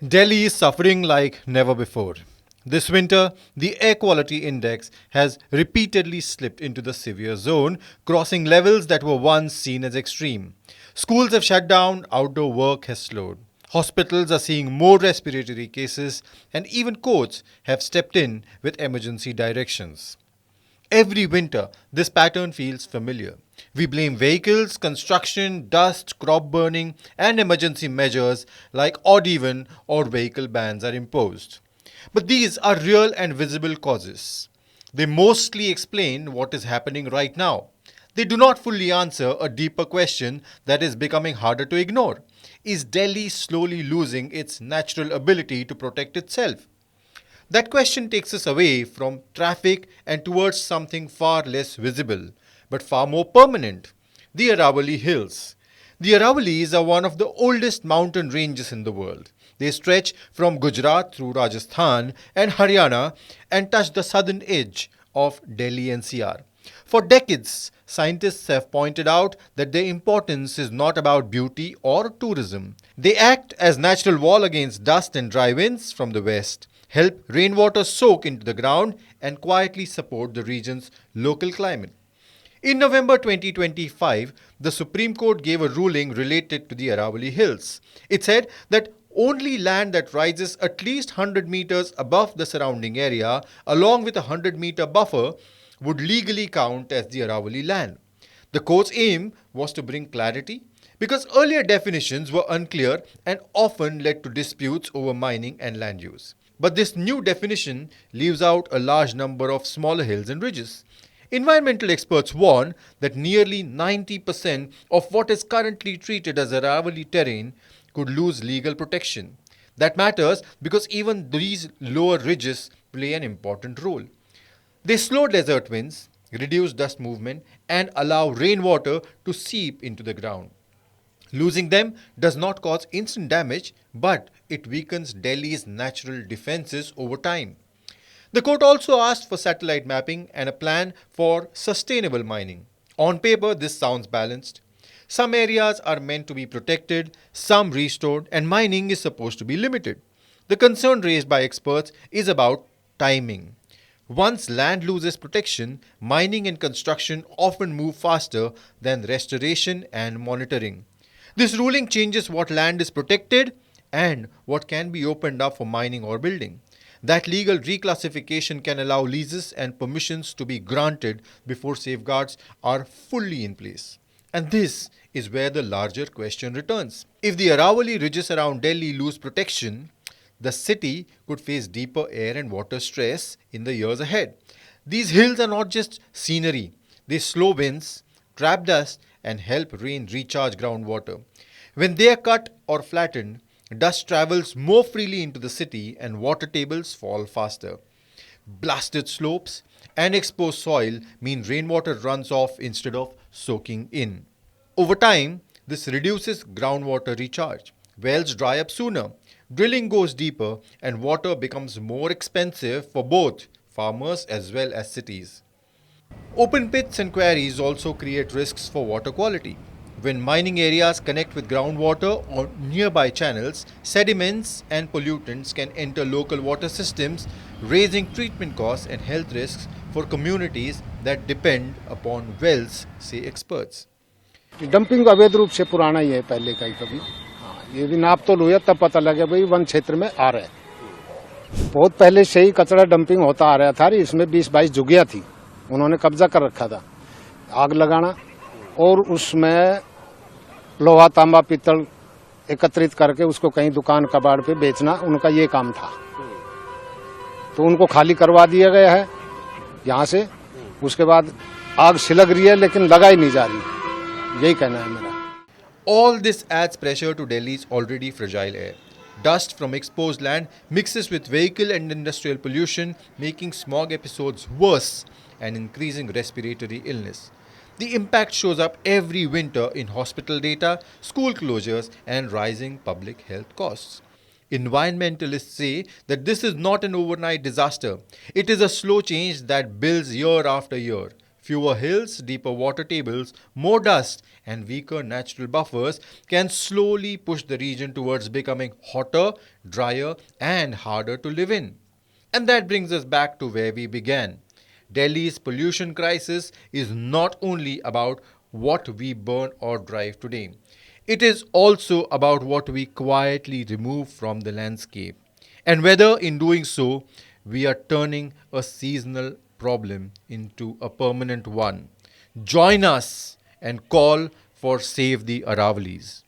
Delhi is suffering like never before. This winter, the air quality index has repeatedly slipped into the severe zone, crossing levels that were once seen as extreme. Schools have shut down, outdoor work has slowed. Hospitals are seeing more respiratory cases, and even courts have stepped in with emergency directions. Every winter, this pattern feels familiar. We blame vehicles, construction, dust, crop burning, and emergency measures like odd even or vehicle bans are imposed. But these are real and visible causes. They mostly explain what is happening right now. They do not fully answer a deeper question that is becoming harder to ignore. Is Delhi slowly losing its natural ability to protect itself? That question takes us away from traffic and towards something far less visible, but far more permanent: the Aravalli Hills. The Aravallis are one of the oldest mountain ranges in the world. They stretch from Gujarat through Rajasthan and Haryana and touch the southern edge of Delhi NCR. For decades, scientists have pointed out that their importance is not about beauty or tourism. They act as natural wall against dust and dry winds from the west, help rainwater soak into the ground, and quietly support the region's local climate. In November 2025, the Supreme Court gave a ruling related to the Aravalli Hills. It said that only land that rises at least 100 meters above the surrounding area, along with a 100-meter buffer, would legally count as the Aravalli land. The court's aim was to bring clarity because earlier definitions were unclear and often led to disputes over mining and land use. But this new definition leaves out a large number of smaller hills and ridges. Environmental experts warn that nearly 90% of what is currently treated as Aravalli terrain could lose legal protection. That matters because even these lower ridges play an important role. They slow desert winds, reduce dust movement, and allow rainwater to seep into the ground. Losing them does not cause instant damage, but it weakens Delhi's natural defenses over time. The court also asked for satellite mapping and a plan for sustainable mining. On paper, this sounds balanced. Some areas are meant to be protected, some restored, and mining is supposed to be limited. The concern raised by experts is about timing. Once land loses protection, mining and construction often move faster than restoration and monitoring. This ruling changes what land is protected and what can be opened up for mining or building. That legal reclassification can allow leases and permissions to be granted before safeguards are fully in place. And this is where the larger question returns. If the Aravalli ridges around Delhi lose protection, the city could face deeper air and water stress in the years ahead. These hills are not just scenery, they slow winds, trap dust, and help rain recharge groundwater. When they are cut or flattened, dust travels more freely into the city and water tables fall faster. Blasted slopes and exposed soil mean rainwater runs off instead of soaking in. Over time, this reduces groundwater recharge. Wells dry up sooner, drilling goes deeper, and water becomes more expensive for both farmers as well as cities. Open pits and quarries also create risks for water quality. When mining areas connect with groundwater or nearby channels, sediments and pollutants can enter local water systems, raising treatment costs and health risks for communities that depend upon wells, say experts. Dumping अवैध रूप से पुराना ही है पहले का ही कभी। हाँ, ये भी नाप तो लिया तब पता लगे भाई वन क्षेत्र में आ रहा है। बहुत पहले से ही कचरा डंपिंग होता आ रहा था। इसमें 20-22 झुग्गियां थी, उन्होंने कब्जा कर रखा था। आग लगाना और उसमें लोहा तांबा पीतल एकत्रित करके उसको कहीं दुकान कबाड़ पे बेचना, उनका ये काम था। तो उनको खाली करवा दिया गया है यहाँ से। उसके बाद आग सिलग रही है लेकिन लगाई नहीं जा रही। यही कहना है मेरा। All this adds pressure to Delhi's already fragile air. Dust from exposed land mixes with vehicle and industrial pollution, making smog episodes worse and increasing respiratory illness. The impact shows up every winter in hospital data, school closures, and rising public health costs. Environmentalists say that this is not an overnight disaster. It is a slow change that builds year after year. Fewer hills, deeper water tables, more dust, and weaker natural buffers can slowly push the region towards becoming hotter, drier, and harder to live in. And that brings us back to where we began. Delhi's pollution crisis is not only about what we burn or drive today, it is also about what we quietly remove from the landscape, and whether in doing so we are turning a seasonal problem into a permanent one. Join us and call for Save the Aravallis.